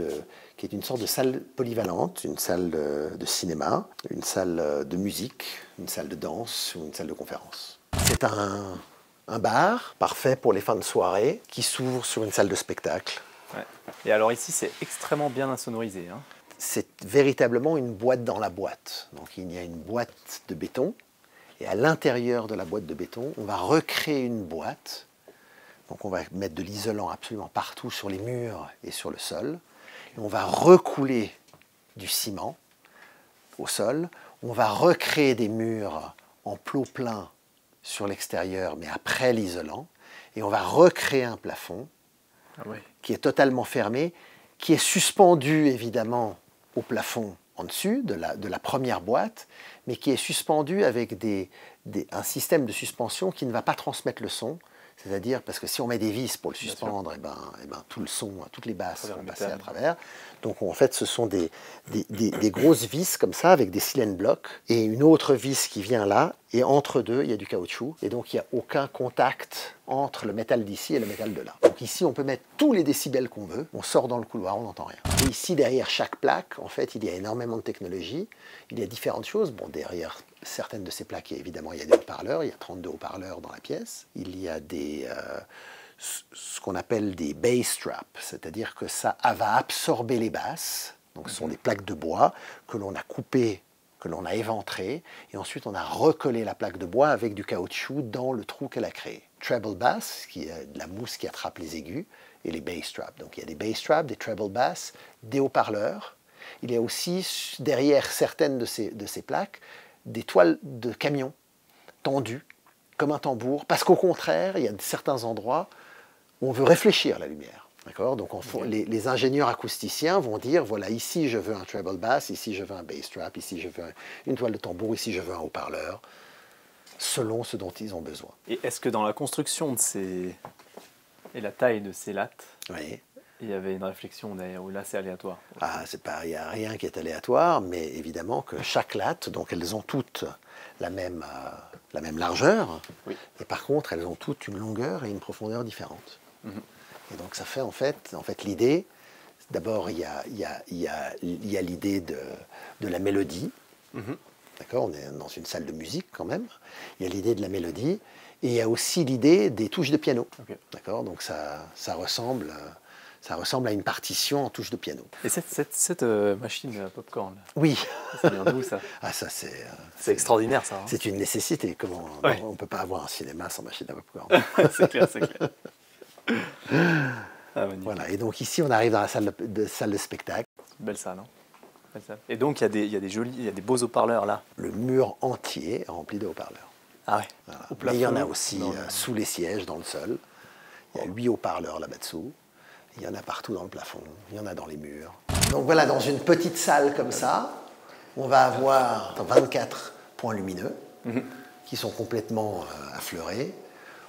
qui est une sorte de salle polyvalente, une salle de cinéma, une salle de musique, une salle de danse ou une salle de conférence. C'est un bar parfait pour les fins de soirée qui s'ouvre sur une salle de spectacle. Ouais. Et alors ici, c'est extrêmement bien insonorisé. Hein. C'est véritablement une boîte dans la boîte. Donc il y a une boîte de béton et à l'intérieur de la boîte de béton, on va recréer une boîte. Donc on va mettre de l'isolant absolument partout sur les murs et sur le sol. Et on va recouler du ciment au sol. On va recréer des murs en plot plein sur l'extérieur, mais après l'isolant. Et on va recréer un plafond qui est totalement fermé, qui est suspendu évidemment au plafond en dessus de la première boîte, mais qui est suspendu avec un système de suspension qui ne va pas transmettre le son. C'est-à-dire, parce que si on met des vis pour le suspendre, tout le son, toutes les basses vont passer à travers. Donc en fait, ce sont des grosses vis comme ça, avec des silent blocks, et une autre vis qui vient là, et entre deux, il y a du caoutchouc, et donc il n'y a aucun contact entre le métal d'ici et le métal de là. Donc ici, on peut mettre tous les décibels qu'on veut, on sort dans le couloir, on n'entend rien. Et ici, derrière chaque plaque, en fait, il y a énormément de technologie, il y a différentes choses. Bon, derrière certaines de ces plaques, évidemment, il y a des haut-parleurs, il y a 32 haut-parleurs dans la pièce. Il y a ce qu'on appelle des bass straps, c'est-à-dire que ça va absorber les basses. Donc ce sont des plaques de bois que l'on a coupées, que l'on a éventrées, et ensuite on a recollé la plaque de bois avec du caoutchouc dans le trou qu'elle a créé. Treble bass, qui est de la mousse qui attrape les aigus, et les bass straps. Donc il y a des bass straps, des treble bass, des haut-parleurs. Il y a aussi, derrière certaines de ces plaques, des toiles de camion tendues, comme un tambour, parce qu'au contraire, il y a certains endroits où on veut réfléchir la lumière. Donc les ingénieurs acousticiens vont dire, voilà, ici je veux un treble bass, ici je veux un bass strap, ici je veux une toile de tambour, ici je veux un haut-parleur, selon ce dont ils ont besoin. Et est-ce que dans la construction et la taille de ces lattes, il y avait une réflexion derrière, ou là c'est aléatoire? Il n'y a rien qui est aléatoire, mais évidemment que chaque latte, donc elles ont toutes la même largeur, et par contre elles ont toutes une longueur et une profondeur différentes. Et donc ça fait en fait l'idée, d'abord il y a l'idée de la mélodie, d'accord, on est dans une salle de musique quand même, il y a l'idée de la mélodie, et il y a aussi l'idée des touches de piano, d'accord, donc ça ressemble à une partition en touche de piano. Et cette machine à popcorn, oui, ça vient d'où ça? Ça c'est extraordinaire ça. C'est une nécessité. On ne peut pas avoir un cinéma sans machine à popcorn. C'est clair, c'est clair. Voilà. Et donc ici on arrive dans la salle de spectacle. Belle salle, hein. Belle salle. Et donc il y a des beaux haut-parleurs là. Le mur entier est rempli de haut-parleurs. Ah ouais. Voilà. Mais il y en a aussi sous les sièges, dans le sol. Il y a 8 haut-parleurs là-bas dessous. Il y en a partout dans le plafond, il y en a dans les murs. Donc voilà, dans une petite salle comme ça, on va avoir 24 points lumineux qui sont complètement affleurés.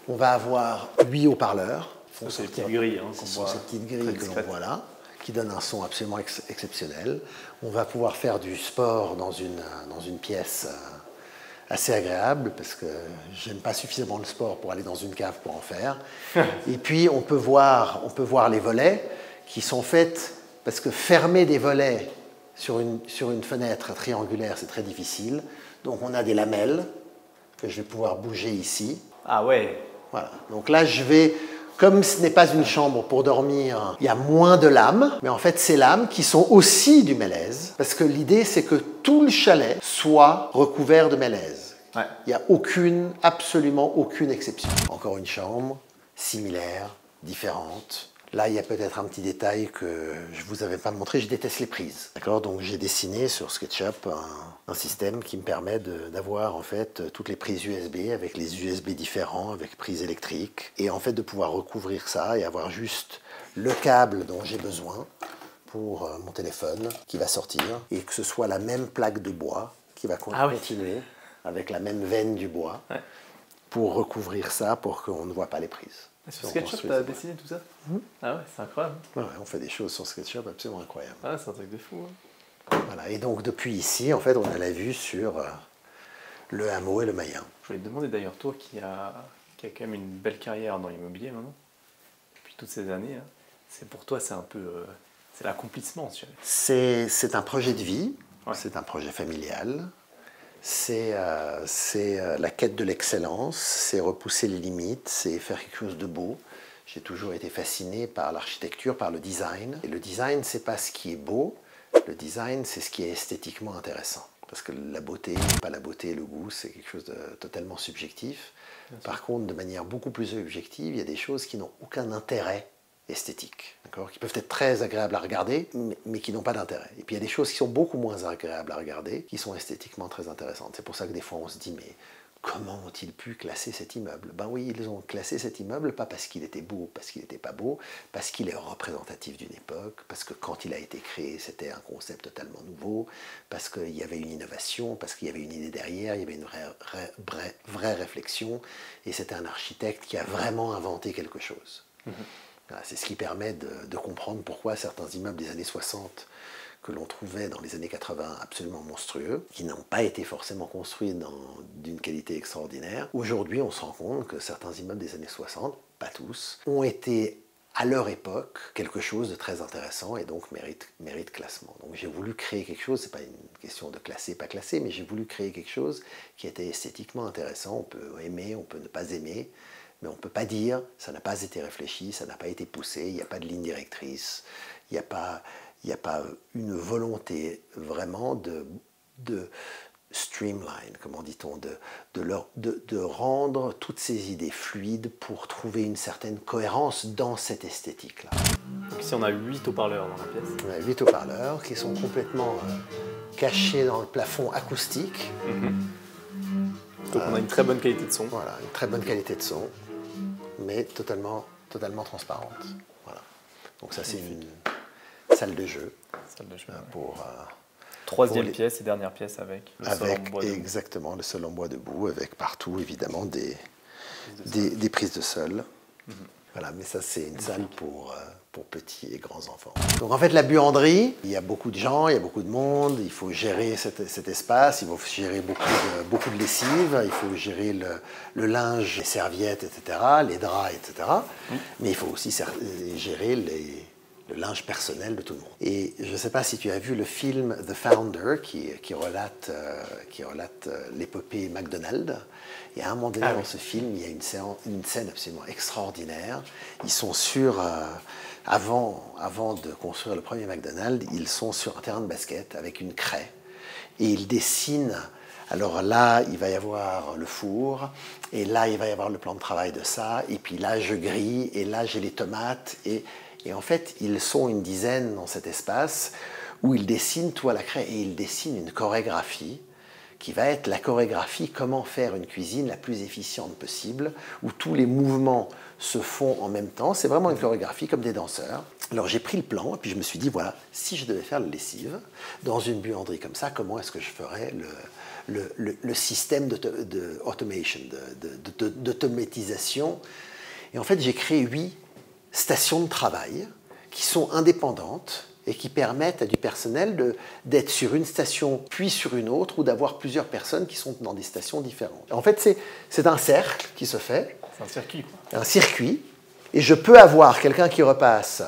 On va avoir 8 haut-parleurs. Ce sont ces petites grilles ce sont ces petites grilles que l'on voit là, qui donnent un son absolument exceptionnel. On va pouvoir faire du sport dans une pièce assez agréable, parce que je n'aime pas suffisamment le sport pour aller dans une cave pour en faire. Et puis on peut voir les volets qui sont faits, parce que fermer des volets sur une fenêtre triangulaire, c'est très difficile. Donc on a des lamelles que je vais pouvoir bouger ici. Ah ouais. Voilà. Donc là comme ce n'est pas une chambre pour dormir, il y a moins de lames, mais en fait ces lames qui sont aussi du mélèze, parce que l'idée c'est que tout le chalet soit recouvert de mélèze. Il n'y a absolument aucune exception. Encore une chambre, similaire, différente. Là, il y a peut-être un petit détail que je ne vous avais pas montré, je déteste les prises. D'accord, donc j'ai dessiné sur SketchUp un système qui me permet d'avoir en fait toutes les prises USB avec les USB différents, avec prises électriques, et en fait de pouvoir recouvrir ça et avoir juste le câble dont j'ai besoin pour mon téléphone qui va sortir, et que ce soit la même plaque de bois qui va continuer avec la même veine du bois pour recouvrir ça, pour qu'on ne voit pas les prises. Sur SketchUp, tu as dessiné tout ça? Ah ouais, c'est incroyable. Ouais, on fait des choses sur SketchUp absolument incroyables. Ah, c'est un truc de fou. Hein. Voilà, et donc depuis ici, en fait, on a la vue sur le hameau et le Mayen. Je voulais te demander d'ailleurs, toi qui as quand même une belle carrière dans l'immobilier maintenant, depuis toutes ces années, hein, pour toi c'est un peu c'est l'accomplissement. C'est un projet de vie, c'est un projet familial. C'est la quête de l'excellence, c'est repousser les limites, c'est faire quelque chose de beau. J'ai toujours été fasciné par l'architecture, par le design. Et le design, c'est pas ce qui est beau, le design, c'est ce qui est esthétiquement intéressant. Parce que la beauté, pas la beauté, le goût, c'est quelque chose de totalement subjectif. Par contre, de manière beaucoup plus objective, il y a des choses qui n'ont aucun intérêt esthétiques, qui peuvent être très agréables à regarder, mais qui n'ont pas d'intérêt. Et puis il y a des choses qui sont beaucoup moins agréables à regarder, qui sont esthétiquement très intéressantes. C'est pour ça que des fois on se dit, mais comment ont-ils pu classer cet immeuble? Ben oui, ils ont classé cet immeuble pas parce qu'il était beau, parce qu'il n'était pas beau, parce qu'il est représentatif d'une époque, parce que quand il a été créé, c'était un concept totalement nouveau, parce qu'il y avait une innovation, parce qu'il y avait une idée derrière, il y avait une vraie réflexion, et c'était un architecte qui a vraiment inventé quelque chose. Voilà, c'est ce qui permet de comprendre pourquoi certains immeubles des années 60 que l'on trouvait dans les années 80 absolument monstrueux, qui n'ont pas été forcément construits d'une qualité extraordinaire. Aujourd'hui, on se rend compte que certains immeubles des années 60, pas tous, ont été à leur époque quelque chose de très intéressant et donc mérite classement. Donc j'ai voulu créer quelque chose, c'est pas une question de classer, pas classer, mais j'ai voulu créer quelque chose qui était esthétiquement intéressant. On peut aimer, on peut ne pas aimer, mais on ne peut pas dire ça n'a pas été réfléchi, ça n'a pas été poussé, il n'y a pas de ligne directrice, il n'y a pas une volonté vraiment de streamline, comment dit-on, de rendre toutes ces idées fluides pour trouver une certaine cohérence dans cette esthétique-là. Donc ici on a 8 haut-parleurs dans la pièce. On a 8 haut-parleurs qui sont complètement cachés dans le plafond acoustique. Donc on a une très bonne qualité de son. Voilà, une très bonne qualité de son, mais totalement transparente. Voilà. Donc ça c'est une salle de jeu. Pour, troisième pièce et dernière pièce avec le sol en bois debout. Exactement, le sol en bois debout, avec partout évidemment des prises de sol. Voilà, mais ça c'est une salle pour petits et grands enfants. Donc en fait la buanderie, il y a beaucoup de gens, il y a beaucoup de monde, il faut gérer cet espace, il faut gérer beaucoup de lessive, il faut gérer le linge, les serviettes, etc., les draps, etc. Mais il faut aussi gérer le linge personnel de tout le monde. Et je ne sais pas si tu as vu le film The Founder qui relate l'épopée McDonald's. Et à un moment donné dans ce film, il y a une scène absolument extraordinaire. Ils sont avant de construire le premier McDonald's, ils sont sur un terrain de basket avec une craie. Et ils dessinent. Alors là, il va y avoir le four, et là, il va y avoir le plan de travail de ça, et puis là, je grille, et là, j'ai les tomates, et en fait, ils sont une dizaine dans cet espace où ils dessinent tout à la craie et ils dessinent une chorégraphie qui va être la chorégraphie comment faire une cuisine la plus efficiente possible, où tous les mouvements se font en même temps. C'est vraiment une chorégraphie comme des danseurs. Alors j'ai pris le plan et puis je me suis dit, voilà, si je devais faire la lessive dans une buanderie comme ça, comment est-ce que je ferais le système d'automatisation. Et en fait, j'ai créé 8 stations de travail qui sont indépendantes et qui permettent à du personnel d'être sur une station puis sur une autre ou d'avoir plusieurs personnes qui sont dans des stations différentes. En fait, c'est un cercle qui se fait. C'est un circuit, quoi. Un circuit. Et je peux avoir quelqu'un qui repasse,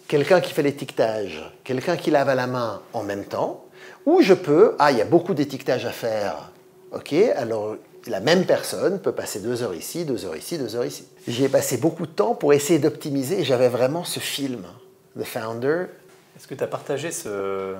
quelqu'un qui fait l'étiquetage, quelqu'un qui lave à la main en même temps, ou je peux, il y a beaucoup d'étiquetage à faire, ok, alors la même personne peut passer 2 heures ici, 2 heures ici, 2 heures ici. J'y ai passé beaucoup de temps pour essayer d'optimiser et j'avais vraiment ce film, The Founder. Est-ce que tu as partagé ce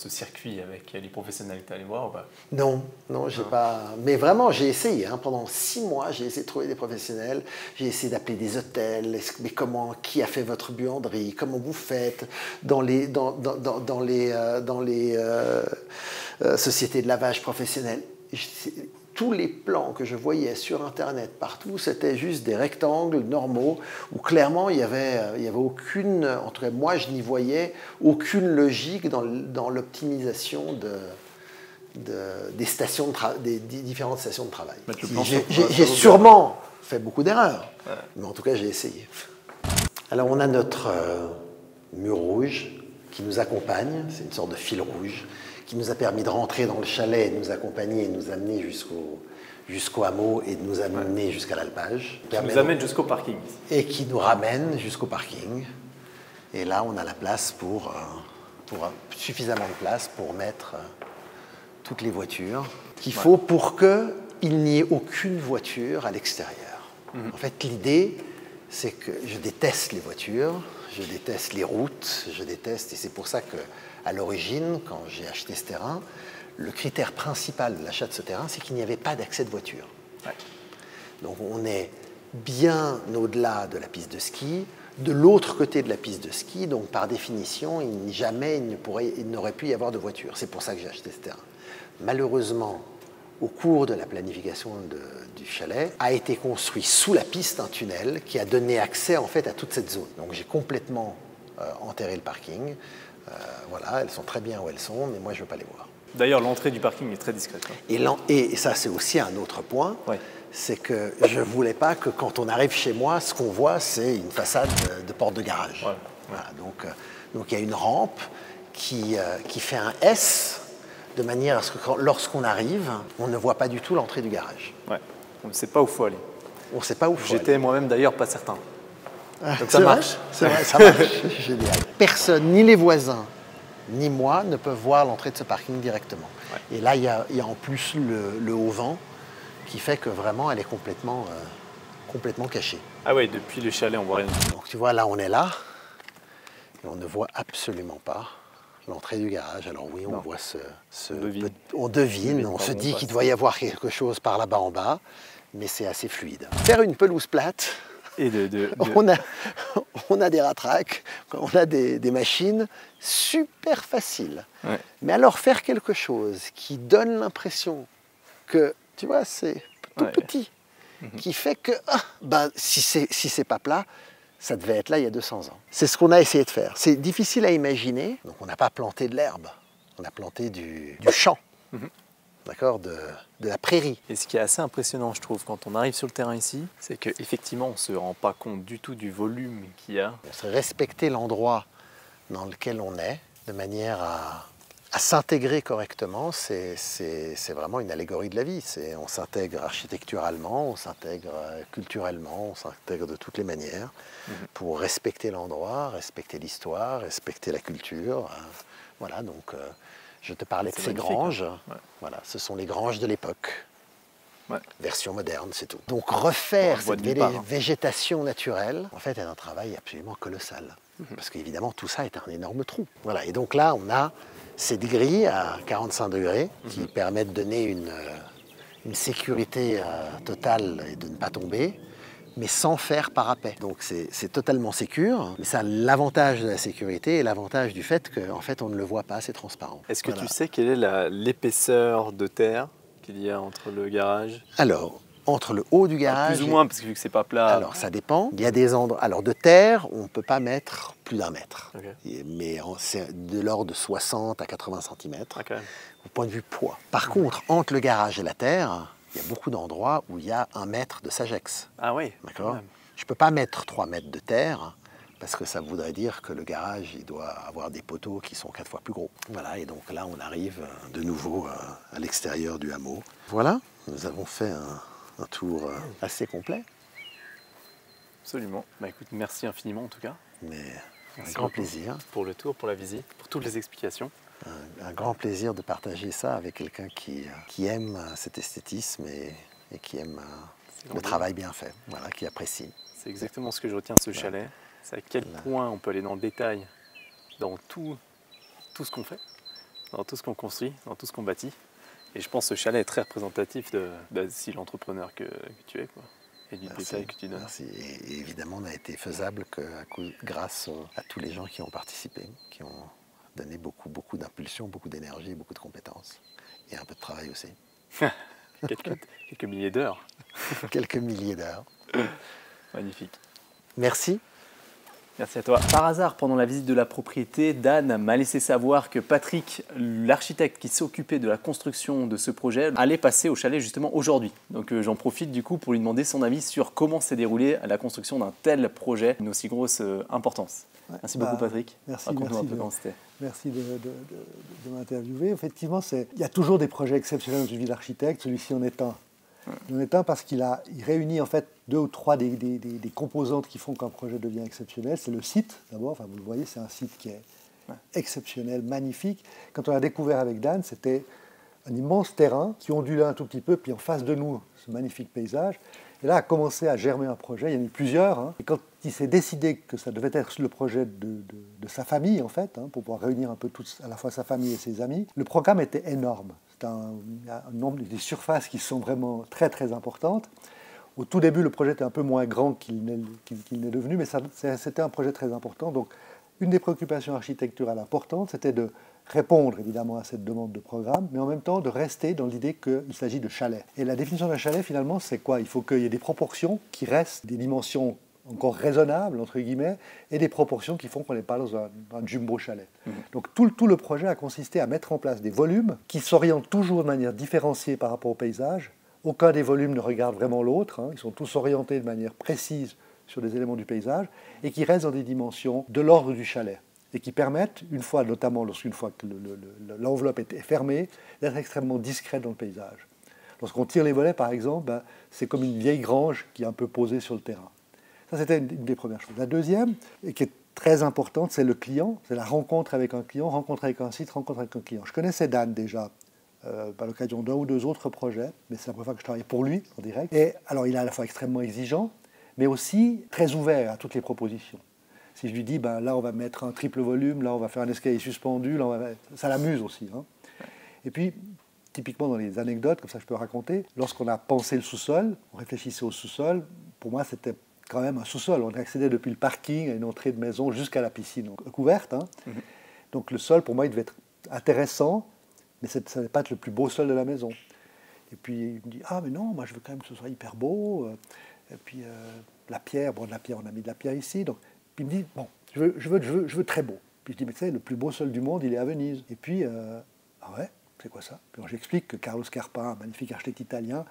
circuit avec les professionnels que tu allé voir ou pas? Non, j'ai pas. Mais vraiment, j'ai essayé. Pendant 6 mois, j'ai essayé de trouver des professionnels. J'ai essayé d'appeler des hôtels. Mais qui a fait votre buanderie? Comment vous faites dans les sociétés de lavage professionnelles? Tous les plans que je voyais sur Internet partout, c'était juste des rectangles normaux où clairement il y avait aucune, en tout cas moi je n'y voyais aucune logique dans l'optimisation des différentes stations de travail. J'ai sûrement fait beaucoup d'erreurs, mais en tout cas j'ai essayé. Alors on a notre mur rouge qui nous accompagne, c'est une sorte de fil rouge, qui nous a permis de rentrer dans le chalet, de nous accompagner et de nous amener jusqu'au hameau et de nous amener jusqu'à l'alpage. Qui nous amène jusqu'au parking. Et qui nous ramène jusqu'au parking. Et là, on a la place suffisamment de place pour mettre toutes les voitures qu'il faut pour qu'il n'y ait aucune voiture à l'extérieur. En fait, l'idée, c'est que je déteste les voitures, je déteste les routes, et c'est pour ça qu'à l'origine, quand j'ai acheté ce terrain, le critère principal de l'achat de ce terrain, c'est qu'il n'y avait pas d'accès de voiture. Ouais. Donc on est bien au-delà de la piste de ski, de l'autre côté de la piste de ski, donc par définition, jamais il n'aurait pu y avoir de voiture. C'est pour ça que j'ai acheté ce terrain. Malheureusement, au cours de la planification du chalet, a été construit sous la piste un tunnel qui a donné accès en fait à toute cette zone. Donc j'ai complètement enterré le parking. Voilà, elles sont très bien où elles sont, mais moi je ne veux pas les voir. D'ailleurs, l'entrée du parking est très discrète. Et ça, c'est aussi un autre point. Ouais. C'est que je ne voulais pas que quand on arrive chez moi, ce qu'on voit, c'est une façade de porte de garage. Ouais. Voilà, donc il y a une rampe qui fait un S, de manière à ce que lorsqu'on arrive, on ne voit pas du tout l'entrée du garage. Ouais. On ne sait pas où il faut aller. On ne sait pas où il faut aller. J'étais moi-même d'ailleurs pas certain. Donc ça marche. C'est vrai, ça marche. Génial. Personne, ni les voisins, ni moi, ne peuvent voir l'entrée de ce parking directement. Ouais. Et là, il y a en plus le haut vent qui fait que vraiment, elle est complètement cachée. Ah oui, depuis le chalet, on voit rien. Donc tu vois, là, on est là, et on ne voit absolument pas l'entrée du garage. Alors oui, on voit on devine, on se dit qu'il doit y avoir quelque chose par là-bas en bas, mais c'est assez fluide. Faire une pelouse plate, et on a des ratraques, on a des machines super faciles. Ouais. Mais alors faire quelque chose qui donne l'impression que, tu vois, c'est tout petit, qui fait que si c'est pas plat, ça devait être là il y a 200 ans. C'est ce qu'on a essayé de faire. C'est difficile à imaginer. Donc on n'a pas planté de l'herbe, on a planté du champ. D'accord, de la prairie. Et ce qui est assez impressionnant, je trouve, quand on arrive sur le terrain ici, c'est qu'effectivement, on ne se rend pas compte du tout du volume qu'il y a. Respecter l'endroit dans lequel on est, de manière à s'intégrer correctement, c'est vraiment une allégorie de la vie. On s'intègre architecturalement, on s'intègre culturellement, on s'intègre de toutes les manières pour respecter l'endroit, respecter l'histoire, respecter la culture. Voilà, donc... je te parlais de ces granges, voilà, ce sont les granges de l'époque, version moderne, c'est tout. Donc refaire cette végétation naturelle, en fait, est un travail absolument colossal, parce qu'évidemment, tout ça est un énorme trou. Voilà, et donc là, on a cette grille à 45 degrés qui permet de donner une sécurité totale et de ne pas tomber, mais sans faire parapet. Donc c'est totalement sécure, mais ça a l'avantage de la sécurité et l'avantage du fait qu'en fait on ne le voit pas, c'est transparent. Est-ce que tu sais quelle est l'épaisseur de terre qu'il y a entre le garage? Alors, entre le haut du garage... Plus ou moins, parce que vu que c'est pas plat... Alors, ça dépend. Il y a des endroits... Alors, de terre, on ne peut pas mettre plus d'1 mètre. Okay. Mais c'est de l'ordre de 60 à 80 cm, au point de vue poids. Par contre, entre le garage et la terre... il y a beaucoup d'endroits où il y a 1 mètre de Sagex. Ah oui. D'accord. Je ne peux pas mettre 3 mètres de terre parce que ça voudrait dire que le garage il doit avoir des poteaux qui sont 4 fois plus gros. Voilà, et donc là on arrive de nouveau à l'extérieur du hameau. Voilà, nous avons fait un tour assez complet. Absolument. Bah écoute, merci infiniment en tout cas. Mais un grand plaisir. Pour le tour, pour la visite, pour toutes les explications. Un grand plaisir de partager ça avec quelqu'un qui aime cet esthétisme et qui aime le travail bien fait, voilà, qui apprécie. C'est exactement ce que je retiens de ce chalet. C'est à quel point on peut aller dans le détail, dans tout ce qu'on fait, dans tout ce qu'on construit, dans tout ce qu'on bâtit. Et je pense que ce chalet est très représentatif de l'entrepreneur que tu es, quoi, et du détail que tu donnes. Merci. Et évidemment, on n'a été faisable que grâce à tous les gens qui ont participé, qui ont donné beaucoup d'impulsion, beaucoup d'énergie, beaucoup de compétences. Et un peu de travail aussi. quelques milliers d'heures. Quelques milliers d'heures. Magnifique. Merci. Merci à toi. Par hasard, pendant la visite de la propriété, Dan m'a laissé savoir que Patrick, l'architecte qui s'occupait de la construction de ce projet, allait passer au chalet justement aujourd'hui. Donc j'en profite du coup pour lui demander son avis sur comment s'est déroulée la construction d'un tel projet d'une aussi grosse importance. Ouais, merci beaucoup Patrick. Merci de m'interviewer. Effectivement, il y a toujours des projets exceptionnels dans une vie d'architecte, celui-ci en est un. Il en est un parce qu'il réunit en fait 2 ou 3 des composantes qui font qu'un projet devient exceptionnel. C'est le site d'abord, enfin, vous le voyez, c'est un site qui est exceptionnel, magnifique. Quand on l'a découvert avec Dan, c'était un immense terrain qui ondulait un tout petit peu, puis en face de nous, ce magnifique paysage. Et là a commencé à germer un projet, il y en a eu plusieurs. Hein. Et quand il s'est décidé que ça devait être le projet de sa famille, en fait, hein, pour pouvoir réunir un peu à la fois sa famille et ses amis, le programme était énorme. C'est un nombre des surfaces qui sont vraiment très très importantes. Au tout début, le projet était un peu moins grand qu'il n'est devenu, mais c'était un projet très important. Donc, une des préoccupations architecturales importantes, c'était de répondre évidemment à cette demande de programme, mais en même temps de rester dans l'idée qu'il s'agit de chalets. Et la définition d'un chalet, finalement, c'est quoi? Il faut qu'il y ait des proportions qui restent des dimensions encore raisonnables, entre guillemets, et des proportions qui font qu'on n'est pas dans un jumbo chalet. Donc tout le projet a consisté à mettre en place des volumes qui s'orientent toujours de manière différenciée par rapport au paysage. Aucun des volumes ne regarde vraiment l'autre, hein. Ils sont tous orientés de manière précise sur des éléments du paysage, et qui restent dans des dimensions de l'ordre du chalet, et qui permettent, notamment lorsqu'une fois que l'enveloppe est fermée, d'être extrêmement discret dans le paysage. Lorsqu'on tire les volets, par exemple, c'est comme une vieille grange qui est un peu posée sur le terrain. Ça, c'était une des premières choses. La deuxième, et qui est très importante, c'est le client, c'est la rencontre avec un client, rencontre avec un site, rencontre avec un client. Je connaissais Dan déjà, à l'occasion d'un ou deux autres projets, mais c'est la première fois que je travaillais pour lui, en direct. Et alors, il est à la fois extrêmement exigeant, mais aussi très ouvert à toutes les propositions. Si je lui dis, là, on va mettre un triple volume, là, on va faire un escalier suspendu, là, ça l'amuse aussi, hein. Et puis, typiquement dans les anecdotes, comme ça je peux raconter, lorsqu'on a pensé le sous-sol, on réfléchissait au sous-sol, pour moi, c'était quand même un sous-sol. On accédait depuis le parking à une entrée de maison jusqu'à la piscine couverte, hein. Donc le sol, pour moi, il devait être intéressant, mais ça ne devait pas être le plus beau sol de la maison. Et puis il me dit, mais non, moi je veux quand même que ce soit hyper beau. Et puis la pierre, on a mis de la pierre ici. Donc, puis il me dit, je veux très beau. Puis je dis, mais tu sais, le plus beau sol du monde, il est à Venise. Et puis, ouais, c'est quoi ça? Puis j'explique que Carlo Scarpa, un magnifique architecte italien,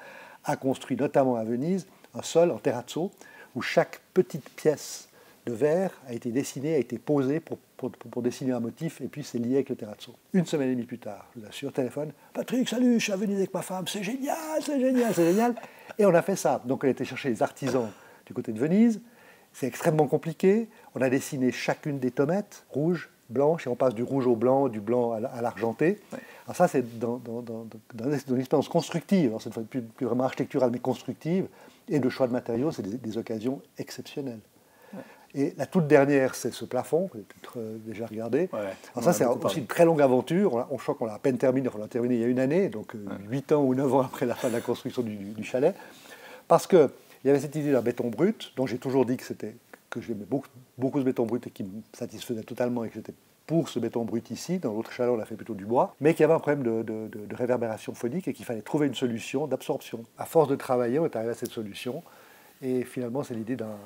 a construit notamment à Venise un sol en terrazzo où chaque petite pièce de verre a été dessinée, a été posée pour dessiner un motif, et puis c'est lié avec le terrazzo. Une semaine et demie plus tard, je vous assure, téléphone, Patrick, salut, je suis à Venise avec ma femme, c'est génial, c'est génial, c'est génial. Et on a fait ça. Donc on a été chercher les artisans du côté de Venise, c'est extrêmement compliqué, on a dessiné chacune des tomates, rouge, blanche, et on passe du rouge au blanc, du blanc à l'argenté. Ouais. Alors ça, c'est dans une expérience constructive, alors cette fois plus vraiment architecturale, mais constructive, et de choix de matériaux, c'est des occasions exceptionnelles. Ouais. Et la toute dernière, c'est ce plafond, que vous avez peut-être déjà regardé. Ouais. Alors ça, c'est aussi une très longue aventure. Je crois qu'on l'a à peine terminé, on l'a terminé il y a une année, donc 8 ans ou 9 ans après la fin de la construction du chalet. Parce qu'il y avait cette idée d'un béton brut, dont j'ai toujours dit que j'aimais beaucoup ce béton brut et qui me satisfaisait totalement et que j'étais pour ce béton brut ici. Dans l'autre chalet, on a fait plutôt du bois, mais qu'il y avait un problème de réverbération phonique et qu'il fallait trouver une solution d'absorption. À force de travailler, on est arrivé à cette solution. Et finalement, c'est l'idée d'un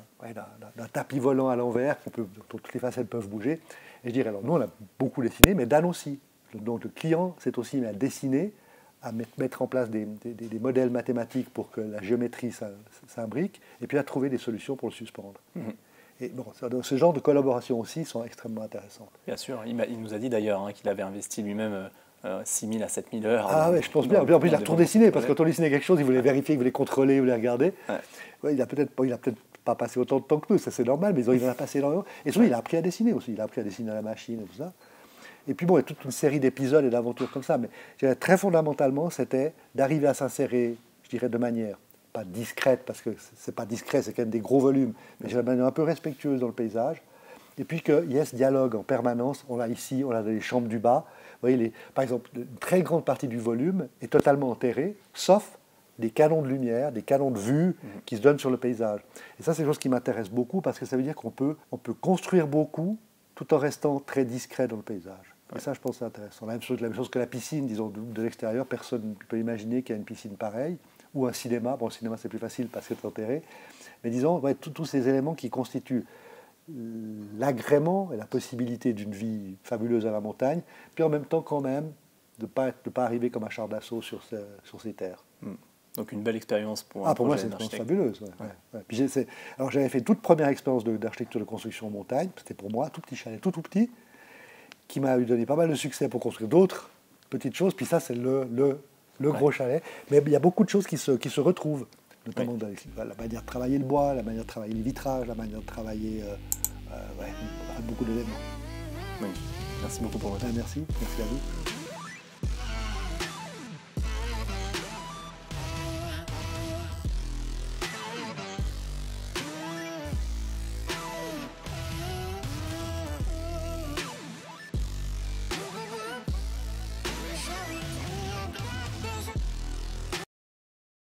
tapis volant à l'envers dont toutes les facettes peuvent bouger. Et je dirais, alors nous, on a beaucoup dessiné, mais Dan aussi. Donc le client s'est aussi mis à dessiner, à mettre en place des modèles mathématiques pour que la géométrie s'imbrique, et puis à trouver des solutions pour le suspendre. Et bon, ce genre de collaborations aussi sont extrêmement intéressantes. Bien sûr, il nous a dit d'ailleurs qu'il avait investi lui-même 6 000 à 7 000 heures. Ah oui, je pense bien. En plus, il a tout dessiné, parce que quand on dessinait quelque chose, il voulait vérifier, il voulait contrôler, il voulait regarder. Ouais. Ouais, il n'a peut-être pas passé autant de temps que nous, ça c'est normal, mais il en a passé énormément. Et surtout, il a appris à dessiner aussi, il a appris à dessiner à la machine et tout ça. Et puis bon, il y a toute une série d'épisodes et d'aventures comme ça, mais je dirais, très fondamentalement, c'était d'arriver à s'insérer, je dirais, de manière pas discrète, parce que c'est pas discret, c'est quand même des gros volumes, mais de manière un peu respectueuse dans le paysage. Et puis qu'il y ait ce dialogue en permanence. On l'a ici, on a les chambres du bas. Vous voyez, par exemple, une très grande partie du volume est totalement enterrée, sauf des canons de lumière, des canons de vue qui se donnent sur le paysage. Et ça, c'est quelque chose qui m'intéresse beaucoup, parce que ça veut dire qu'on peut construire beaucoup tout en restant très discret dans le paysage. Et ça, je pense que c'est intéressant. La même chose que la piscine, disons, de l'extérieur, personne ne peut imaginer qu'il y a une piscine pareille, ou un cinéma. Bon, le cinéma, c'est plus facile parce que c'est enterré. Mais disons, tous ces éléments qui constituent l'agrément et la possibilité d'une vie fabuleuse à la montagne, puis en même temps, quand même, de ne pas arriver comme un char d'assaut sur ces terres. Donc une belle expérience pour pour moi, c'est une expérience fabuleuse. Ouais. Puis alors j'avais fait toute première expérience d'architecture de construction en montagne, c'était pour moi, tout petit chalet, tout petit, qui m'a donné pas mal de succès pour construire d'autres petites choses, puis ça, c'est le gros chalet. Mais il y a beaucoup de choses qui se retrouvent, notamment dans la manière de travailler le bois, la manière de travailler les vitrages, la manière de travailler beaucoup d'éléments. Oui. Merci beaucoup pour votre temps. Merci à vous.